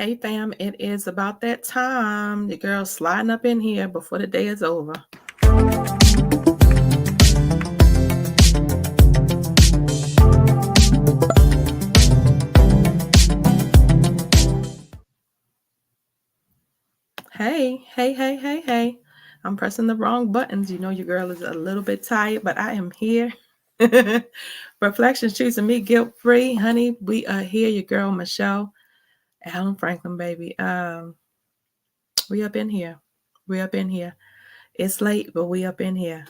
Hey fam, it is about that time. The girl sliding up in here before the day is over. Hey. I'm pressing the wrong buttons. You know your girl is a little bit tired, but I am here. Reflections choosing me guilt-free. Honey, we are here. Your girl Michelle, Alan Franklin, baby. We up in here. We up in here. It's late, but we up in here.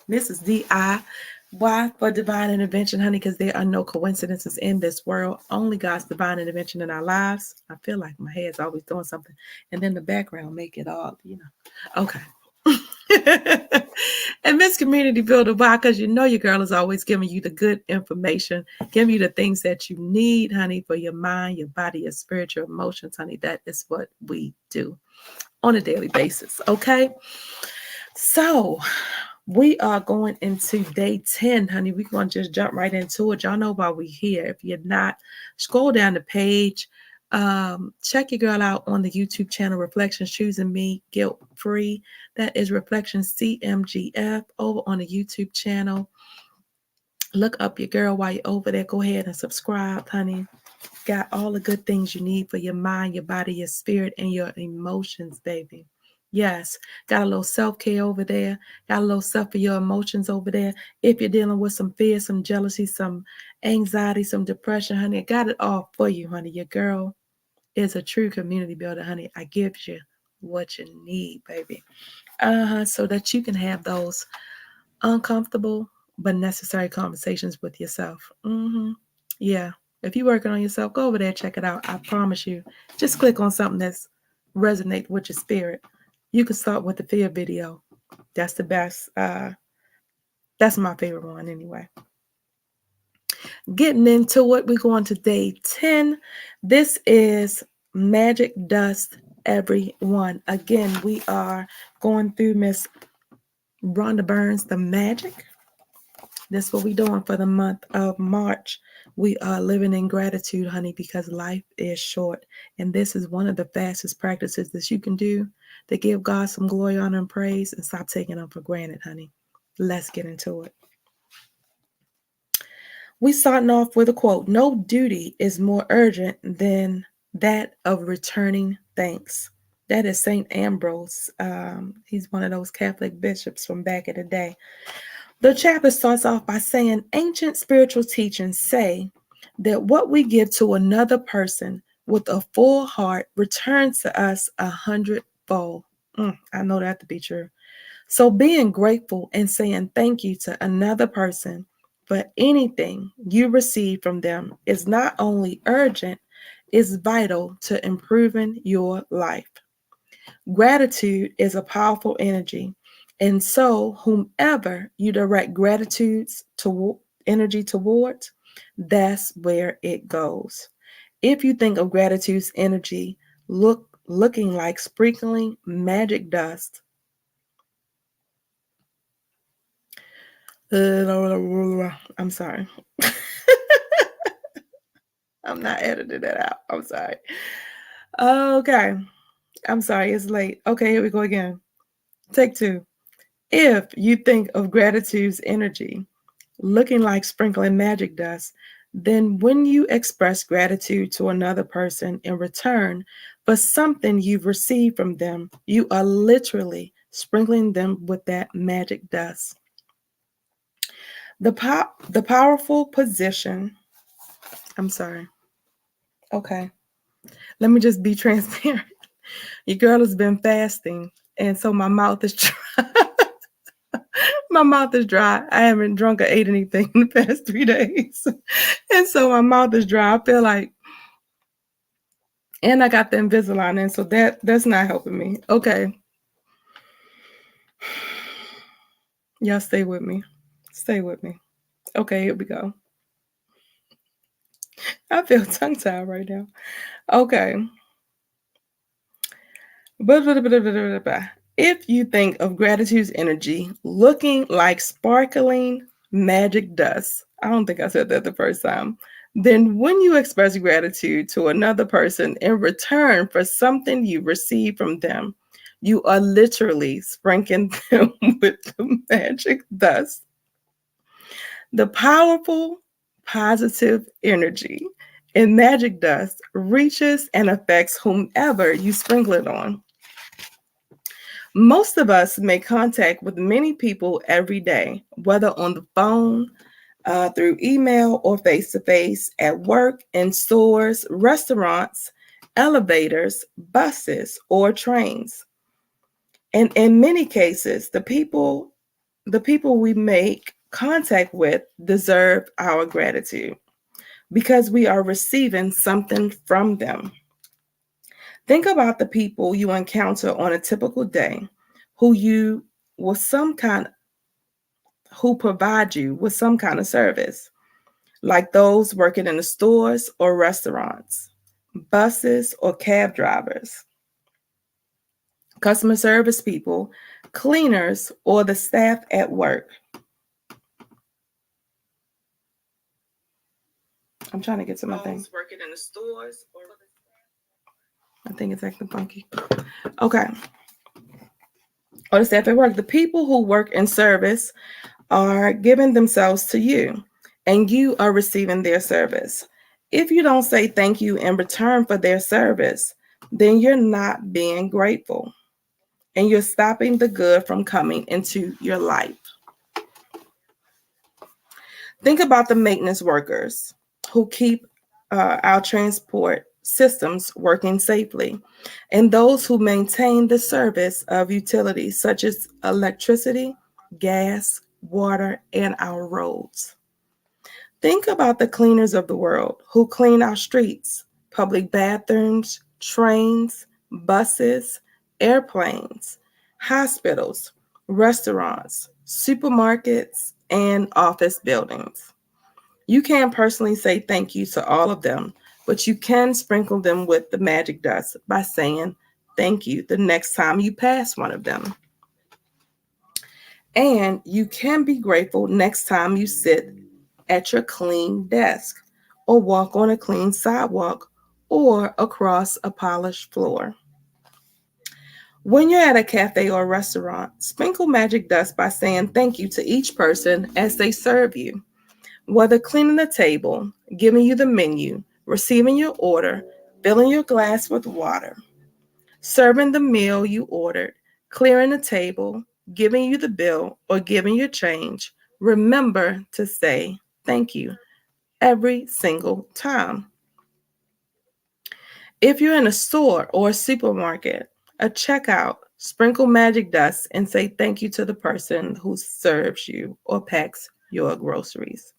This is DIY for divine intervention, honey, because there are no coincidences in this world. Only God's divine intervention in our lives. I feel like my head's always doing something. And then the background make it all, Okay. And this community builder, why? Because you know your girl is always giving you the good information, giving you the things that you need, honey, for your mind, your body, your spirit, your emotions, honey. That is what we do on a daily basis. Okay. So we are going into day 10, honey. We're going to just jump right into it. Y'all know why we're here. If you're not, scroll down the page. Check your girl out on the YouTube channel, Reflections Choosing Me Guilt Free. That is Reflections CMGF over on the YouTube channel. Look up your girl while you're over there. Go ahead and subscribe, honey. Got all the good things you need for your mind, your body, your spirit, and your emotions, baby. Yes, got a little self-care over there. Got a little stuff for your emotions over there. If you're dealing with some fear, some jealousy, some anxiety, some depression, honey, I got it all for you, honey. Your girl is a true community builder, honey. I give you what you need, baby. So that you can have those uncomfortable but necessary conversations with yourself. Yeah. If you're working on yourself, go over there, check it out. I promise you. Just click on something that's resonate with your spirit. You can start with the fear video. That's the best. That's my favorite one anyway. Getting into it, we're going to day 10. This is Magic Dust, everyone. Again, we are going through Miss Rhonda Burns, The Magic. This is what we're doing for the month of March. We are living in gratitude, honey, because life is short. And this is one of the fastest practices that you can do to give God some glory, honor, and praise and stop taking them for granted, honey. Let's get into it. We starting off with a quote. No duty is more urgent than that of returning thanks. That is St. Ambrose. He's one of those Catholic bishops from back in the day. The chapter starts off by saying ancient spiritual teachings say that what we give to another person with a full heart returns to us 100-fold. I know that to be true. So being grateful and saying thank you to another person for anything you receive from them is not only urgent, it's vital to improving your life. Gratitude is a powerful energy. And so, whomever you direct gratitude's energy towards, that's where it goes. If you think of gratitude's energy looking like sprinkling magic dust, I'm sorry. I'm not editing that out. I'm sorry. Okay. I'm sorry. It's late. Okay, here we go again. Take 2. If you think of gratitude's energy looking like sprinkling magic dust, then when you express gratitude to another person in return for something you've received from them, you are literally sprinkling them with that magic dust. The powerful position. I'm sorry. Okay. Let me just be transparent. Your girl has been fasting, and so my mouth is dry. My mouth is dry. I haven't drunk or ate anything in the past 3 days. And so my mouth is dry. I feel like, and I got the Invisalign in, so that's not helping me. Okay. Y'all stay with me. Stay with me. Okay, here we go. I feel tongue-tied right now. Okay. If you think of gratitude's energy looking like sparkling magic dust, I don't think I said that the first time. Then, when you express gratitude to another person in return for something you receive from them, you are literally sprinkling them with the magic dust. The powerful, positive energy in magic dust reaches and affects whomever you sprinkle it on. Most of us make contact with many people every day, whether on the phone, through email, or face to face, at work, in stores, restaurants, elevators, buses, or trains. And in many cases, the people we make contact with deserve our gratitude because we are receiving something from them. Think about the people you encounter on a typical day who you with some kind who provide you with some kind of service, like those working in the stores or restaurants, buses or cab drivers, customer service people, cleaners, or the staff at work. I'm trying to get to my thing. Those working in the stores or I think it's acting funky. Okay. Or the staff at work. The people who work in service are giving themselves to you, and you are receiving their service. If you don't say thank you in return for their service, then you're not being grateful and you're stopping the good from coming into your life. Think about the maintenance workers who keep our transport systems working safely, and those who maintain the service of utilities such as electricity, gas, water, and our roads. Think about the cleaners of the world who clean our streets, public bathrooms, trains, buses, airplanes, hospitals, restaurants, supermarkets, and office buildings. You can't personally say thank you to all of them, but you can sprinkle them with the magic dust by saying thank you the next time you pass one of them. And you can be grateful next time you sit at your clean desk or walk on a clean sidewalk or across a polished floor. When you're at a cafe or restaurant, sprinkle magic dust by saying thank you to each person as they serve you. Whether cleaning the table, giving you the menu, receiving your order, filling your glass with water, serving the meal you ordered, clearing the table, giving you the bill, or giving your change, remember to say thank you every single time. If you're in a store or a supermarket, a checkout, sprinkle magic dust and say thank you to the person who serves you or packs your groceries.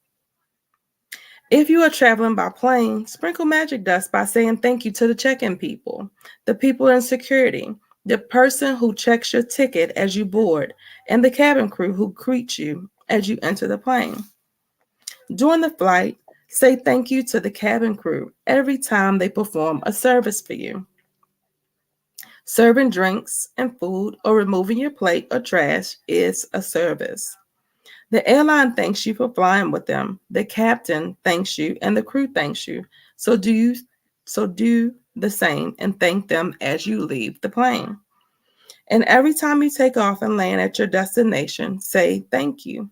If you are traveling by plane, sprinkle magic dust by saying thank you to the check-in people, the people in security, the person who checks your ticket as you board, and the cabin crew who greets you as you enter the plane. During the flight, say thank you to the cabin crew every time they perform a service for you. Serving drinks and food or removing your plate or trash is a service. The airline thanks you for flying with them. The captain thanks you and the crew thanks you. So do the same and thank them as you leave the plane. And every time you take off and land at your destination, say thank you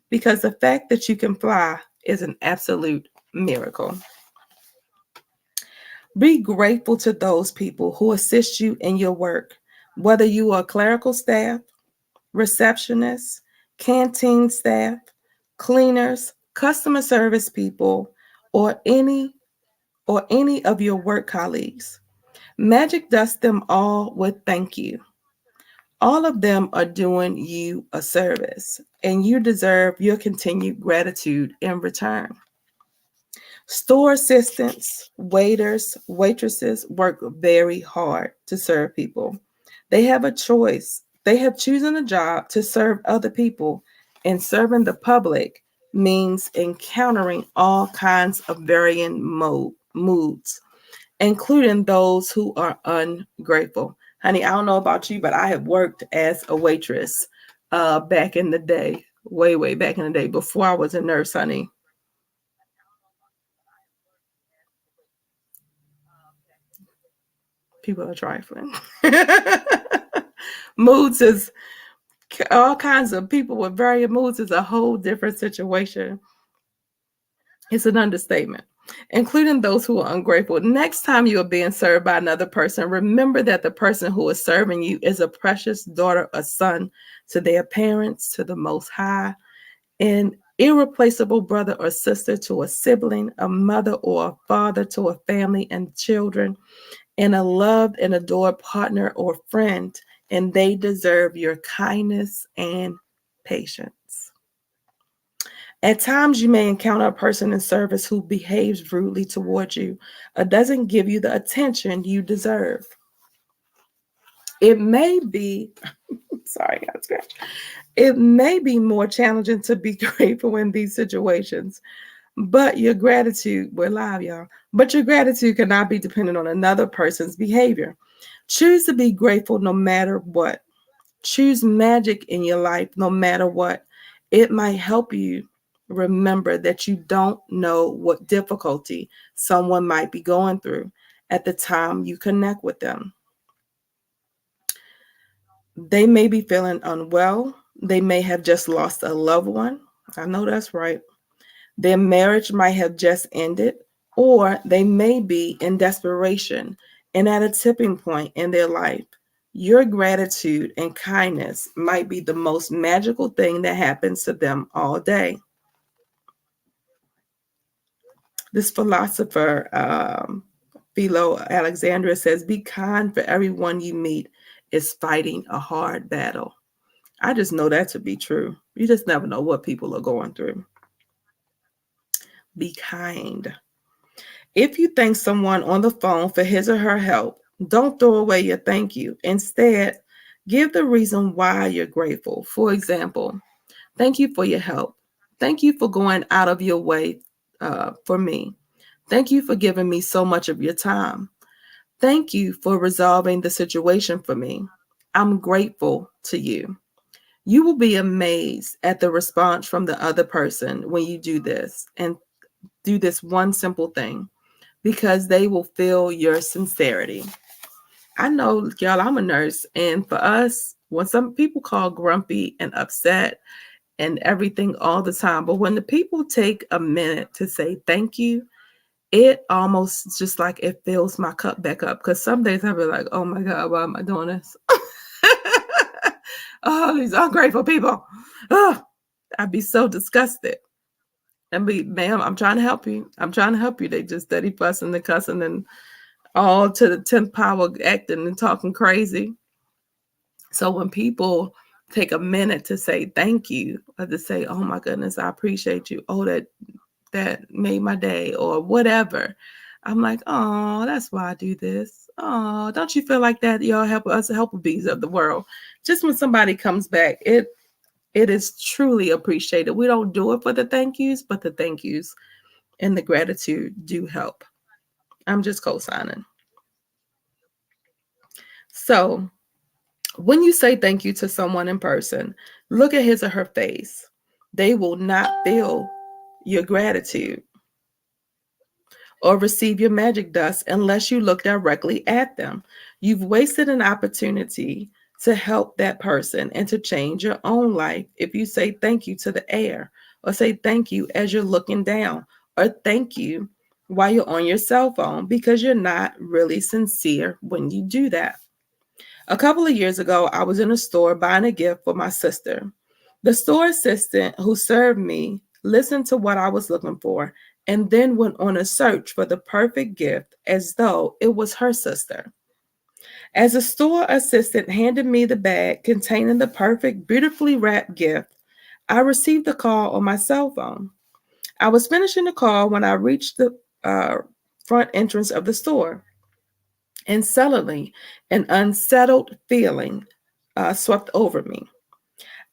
because the fact that you can fly is an absolute miracle. Be grateful to those people who assist you in your work, whether you are clerical staff, receptionists, canteen staff, cleaners, customer service people, or any of your work colleagues. Magic dust them all with thank you. All of them are doing you a service, and you deserve your continued gratitude in return. Store assistants, waiters, waitresses work very hard to serve people. They have a choice. They have chosen a job to serve other people, and serving the public means encountering all kinds of varying moods, including those who are ungrateful. Honey, I don't know about you, but I have worked as a waitress back in the day, way back in the day before I was a nurse, honey. People are trifling. Moods is all kinds of people with varying moods is a whole different situation. It's an understatement, including those who are ungrateful. Next time you are being served by another person, remember that the person who is serving you is a precious daughter or son to their parents, to the Most High, an irreplaceable brother or sister to a sibling, a mother or a father to a family and children, and a loved and adored partner or friend, and they deserve your kindness and patience. At times, you may encounter a person in service who behaves rudely towards you or doesn't give you the attention you deserve. It may be, sorry, I got scratched. It may be more challenging to be grateful in these situations, but your gratitude, we're live, y'all, but your gratitude cannot be dependent on another person's behavior. Choose to be grateful no matter what. Choose magic in your life no matter what. It might help you remember that you don't know what difficulty someone might be going through at the time you connect with them. They may be feeling unwell. They may have just lost a loved one. I know that's right. Their marriage might have just ended, or they may be in desperation and at a tipping point in their life. Your gratitude and kindness might be the most magical thing that happens to them all day. This philosopher, Philo Alexandria, says, be kind, for everyone you meet is fighting a hard battle. I just know that to be true. You just never know what people are going through. Be kind. If you thank someone on the phone for his or her help, don't throw away your thank you. Instead, give the reason why you're grateful. For example, thank you for your help. Thank you for going out of your way for me. Thank you for giving me so much of your time. Thank you for resolving the situation for me. I'm grateful to you. You will be amazed at the response from the other person when you do this and do this one simple thing, because they will feel your sincerity. I know, y'all, I'm a nurse, and for us, when some people call grumpy and upset and everything all the time, but when the people take a minute to say thank you, it almost just like it fills my cup back up. Because some days I'll be like, oh my God, why am I doing this? Oh, these ungrateful people. Oh, I'd be so disgusted. And be, ma'am, I'm trying to help you. I'm trying to help you. They just steady fussing and cussing and all to the 10th power, acting and talking crazy. So when people take a minute to say thank you, or to say, oh my goodness, I appreciate you. Oh, that made my day, or whatever. I'm like, oh, that's why I do this. Oh, don't you feel like that? Y'all help us, help bees of the world. Just when somebody comes back, it is truly appreciated. We don't do it for the thank yous, but the thank yous and the gratitude do help. I'm just co-signing. So when you say thank you to someone in person, look at his or her face. They will not feel your gratitude or receive your magic dust unless you look directly at them. You've wasted an opportunity to help that person and to change your own life if you say thank you to the air, or say thank you as you're looking down, or thank you while you're on your cell phone, because you're not really sincere when you do that. A couple of years ago, I was in a store buying a gift for my sister. The store assistant who served me listened to what I was looking for and then went on a search for the perfect gift as though it was her sister. As the store assistant handed me the bag containing the perfect, beautifully wrapped gift, I received a call on my cell phone. I was finishing the call when I reached the front entrance of the store, and suddenly an unsettled feeling swept over me.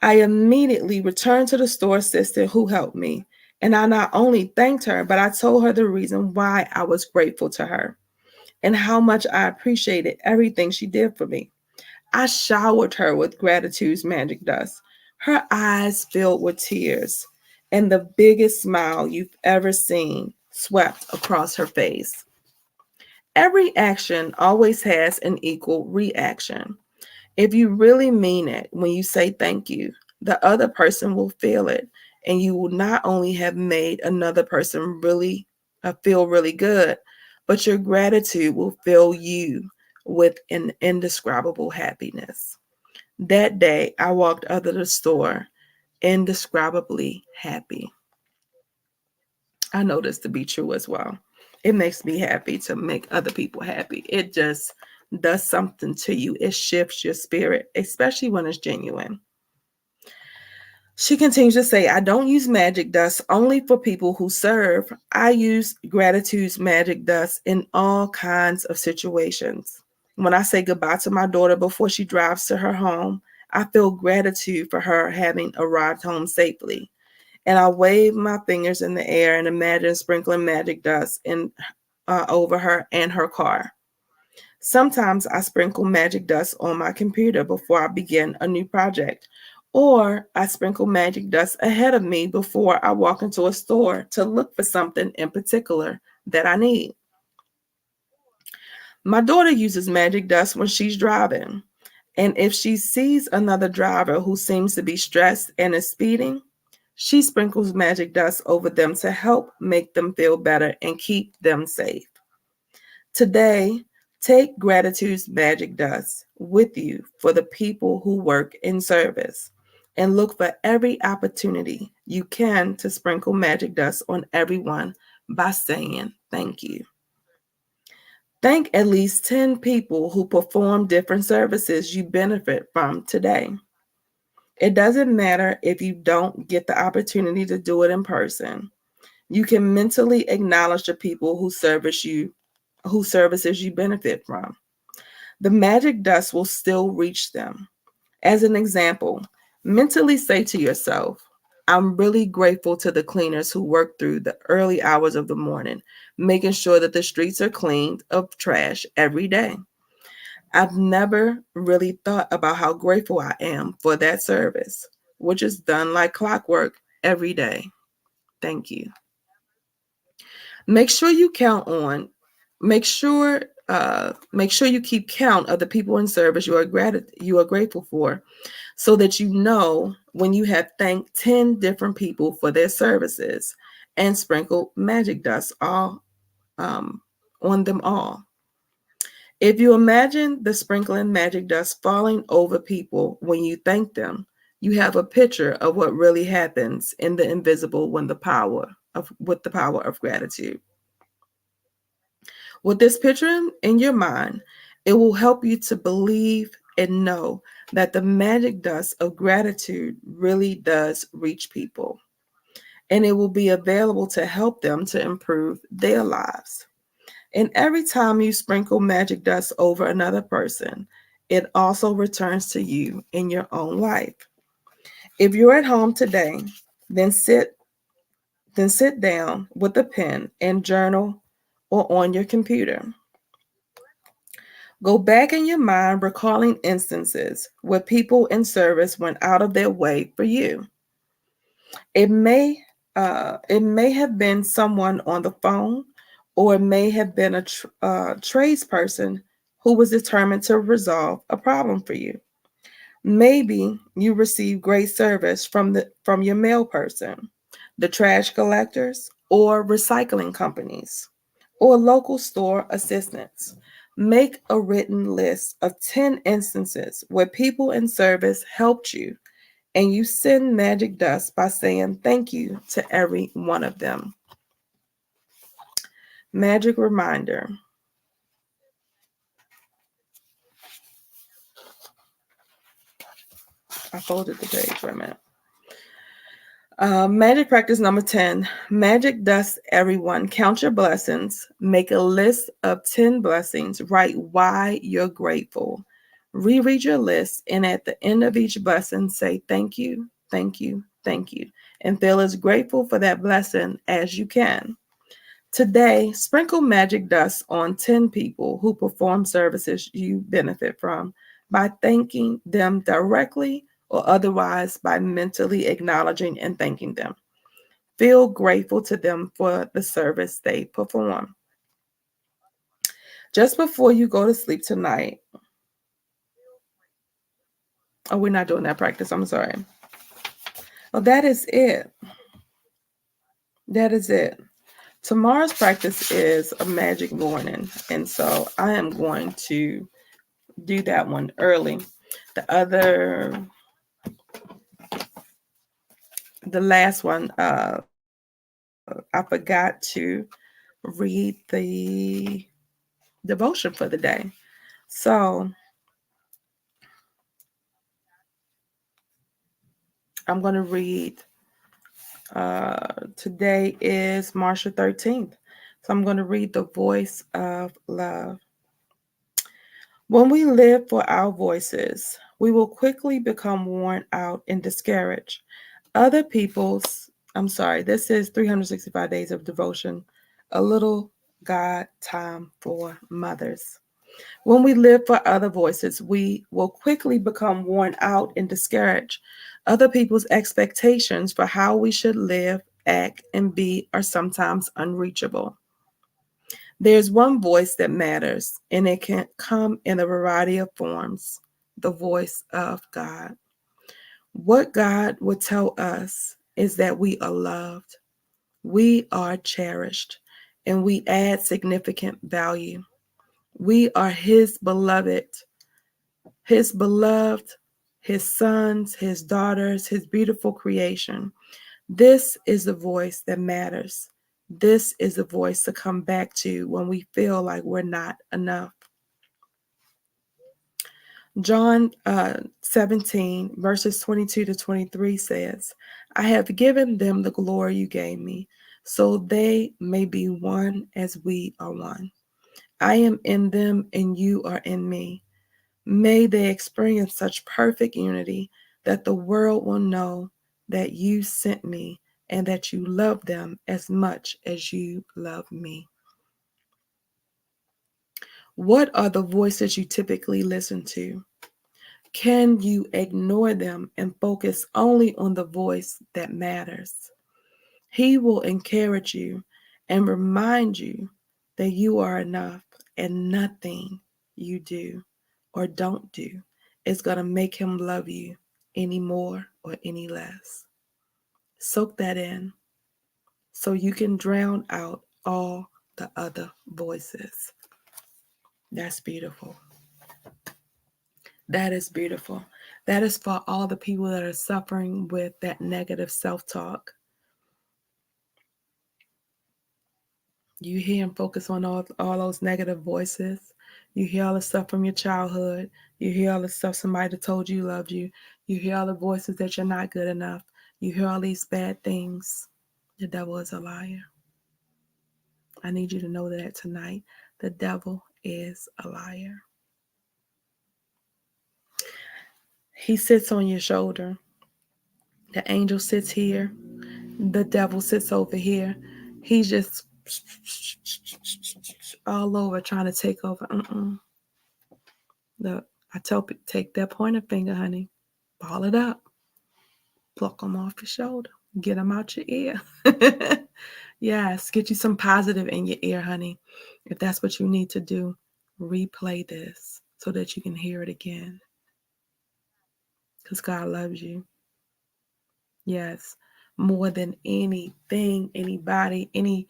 I immediately returned to the store assistant who helped me, and I not only thanked her, but I told her the reason why I was grateful to her and how much I appreciated everything she did for me. I showered her with gratitude's magic dust. Her eyes filled with tears, and the biggest smile you've ever seen swept across her face. Every action always has an equal reaction. If you really mean it when you say thank you, the other person will feel it, and you will not only have made another person really feel really good, but your gratitude will fill you with an indescribable happiness. That day, I walked out of the store indescribably happy. I know this to be true as well. It makes me happy to make other people happy. It just does something to you. It shifts your spirit, especially when it's genuine. She continues to say, I don't use magic dust only for people who serve. I use gratitude's magic dust in all kinds of situations. When I say goodbye to my daughter before she drives to her home, I feel gratitude for her having arrived home safely. And I wave my fingers in the air and imagine sprinkling magic dust over her and her car. Sometimes I sprinkle magic dust on my computer before I begin a new project, or I sprinkle magic dust ahead of me before I walk into a store to look for something in particular that I need. My daughter uses magic dust when she's driving, and if she sees another driver who seems to be stressed and is speeding, she sprinkles magic dust over them to help make them feel better and keep them safe. Today, take gratitude's magic dust with you for the people who work in service and look for every opportunity you can to sprinkle magic dust on everyone by saying thank you. Thank at least 10 people who perform different services you benefit from today. It doesn't matter if you don't get the opportunity to do it in person. You can mentally acknowledge the people whose services you benefit from. The magic dust will still reach them. As an example, mentally say to yourself, I'm really grateful to the cleaners who work through the early hours of the morning, making sure that the streets are cleaned of trash every day. I've never really thought about how grateful I am for that service, which is done like clockwork every day. Thank you. Make sure you count on, make sure you keep count of the people in service you are grateful for, so that you know when you have thanked 10 different people for their services and sprinkle magic dust all on them all. If you imagine the sprinkling magic dust falling over people when you thank them, you have a picture of what really happens in the invisible when the power of with the power of gratitude. With this picture in your mind, it will help you to believe and know that the magic dust of gratitude really does reach people, and it will be available to help them to improve their lives. And every time you sprinkle magic dust over another person, it also returns to you in your own life. If you're at home today, then sit then sit down with a pen and journal or on your computer. Go back in your mind recalling instances where people in service went out of their way for you. It may have been someone on the phone, or it may have been a tradesperson who was determined to resolve a problem for you. Maybe you received great service from your mail person, the trash collectors, or recycling companies, or local store assistants. Make a written list of 10 instances where people in service helped you, and you send magic dust by saying thank you to every one of them. Magic reminder. I folded the page for a minute. Magic practice number 10. Magic dust everyone. Count your blessings. Make a list of 10 blessings. Write why you're grateful. Reread your list, and at the end of each blessing, say thank you, thank you, thank you, and feel as grateful for that blessing as you can. Today, sprinkle magic dust on 10 people who perform services you benefit from by thanking them directly or otherwise by mentally acknowledging and thanking them. Feel grateful to them for the service they perform. Just before you go to sleep tonight. Oh, we're not doing that practice. I'm sorry. Well, that is it. That is it. Tomorrow's practice is a magic morning. And so I am going to do that one early. The last one, I forgot to read the devotion for the day. So I'm going to read, today is March the 13th. So I'm going to read the voice of love. When we live for our voices, we will quickly become worn out and discouraged. This is 365 days of devotion, a little God time for mothers. When we live for other voices, we will quickly become worn out and discouraged. Other people's expectations for how we should live, act, and be are sometimes unreachable. There's one voice that matters, and it can come in a variety of forms: the voice of God. What God would tell us is that we are loved, we are cherished, and we add significant value. We are His beloved, His sons, His daughters, His beautiful creation. This is the voice that matters. This is the voice to come back to when we feel like we're not enough. John 17, verses 22 to 23 says, I have given them the glory you gave me, so they may be one as we are one. I am in them and you are in me. May they experience such perfect unity that the world will know that you sent me and that you love them as much as you love me. What are the voices you typically listen to? Can you ignore them and focus only on the voice that matters? He will encourage you and remind you that you are enough, and nothing you do or don't do is going to make him love you any more or any less. Soak that in so you can drown out all the other voices. That's beautiful. That is beautiful. That is for all the people that are suffering with that negative self-talk. You hear and focus on all those negative voices. You hear all the stuff from your childhood. You hear all the stuff somebody told you loved you. You hear all the voices that you're not good enough. You hear all these bad things. The devil is a liar. I need you to know that tonight. The devil is a liar. He sits on your shoulder. The angel sits here. The devil sits over here. He's just all over trying to take over. Look, I tell people, take that pointer finger, honey, ball it up, pluck them off your shoulder, get them out your ear. Yes, get you some positive in your ear, honey. If that's what you need to do, replay this so that you can hear it again. Because God loves you. Yes, more than anything, anybody, any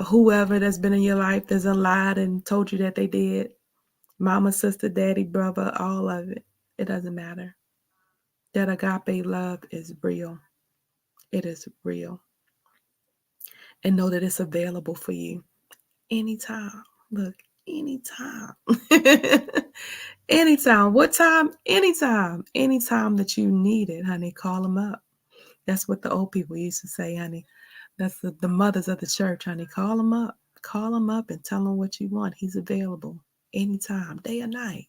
whoever that's been in your life that's lied and told you that they did. Mama, sister, daddy, brother, all of it. It doesn't matter. That agape love is real. It is real. And know that it's available for you anytime. Look, anytime. Anytime. What time? Anytime. Anytime that you need it, honey, call them up. That's what the old people used to say, honey. That's the mothers of the church, honey. Call them up. Call him up and tell him what you want. He's available anytime, day or night.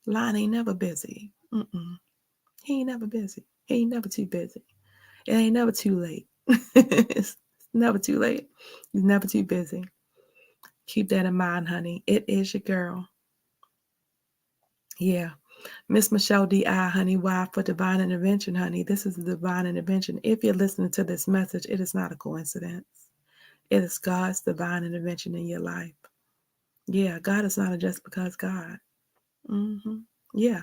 Line ain't never busy. He ain't never busy. He ain't never too busy. It ain't never too late. It's never too late. He's never too busy. Keep that in mind, honey. It is your girl. Yeah. Miss Michelle D.I., honey. Why for divine intervention, honey? This is a divine intervention. If you're listening to this message, it is not a coincidence. It is God's divine intervention in your life. Yeah, God is not a just because God. Yeah.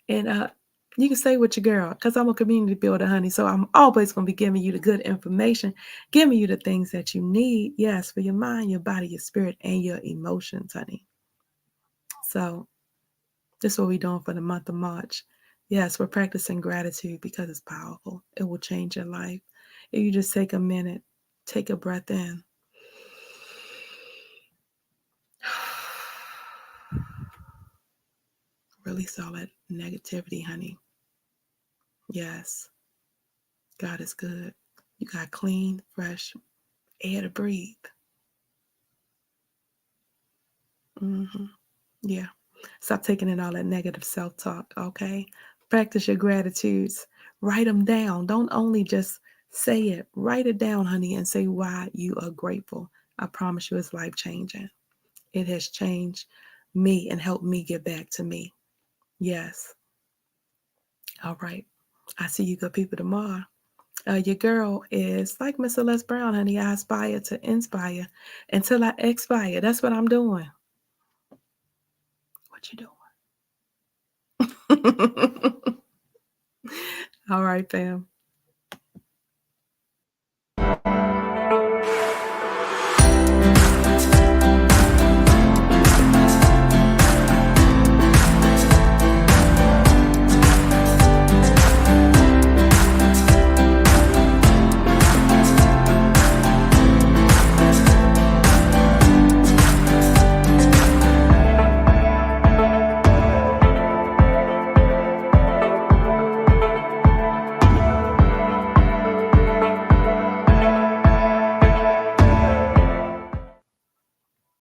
And you can stay with your girl because I'm a community builder, honey. So I'm always going to be giving you the good information, giving you the things that you need. Yes, for your mind, your body, your spirit, and your emotions, honey. So this is what we're doing for the month of March. Yes, we're practicing gratitude because it's powerful. It will change your life. If you just take a minute, take a breath in. Release all that negativity, honey. Yes, God is good. You got clean, fresh air to breathe. Yeah. Stop taking in all that negative self talk, okay? Practice your gratitudes. Write them down. Don't only just say it, write it down, honey, and say why you are grateful. I promise you it's life changing. It has changed me and helped me get back to me. Yes. All right. I see you good people tomorrow. Your girl is like Mr. Les Brown, honey. I aspire to inspire until I expire. That's what I'm doing. What you doing? All right, fam.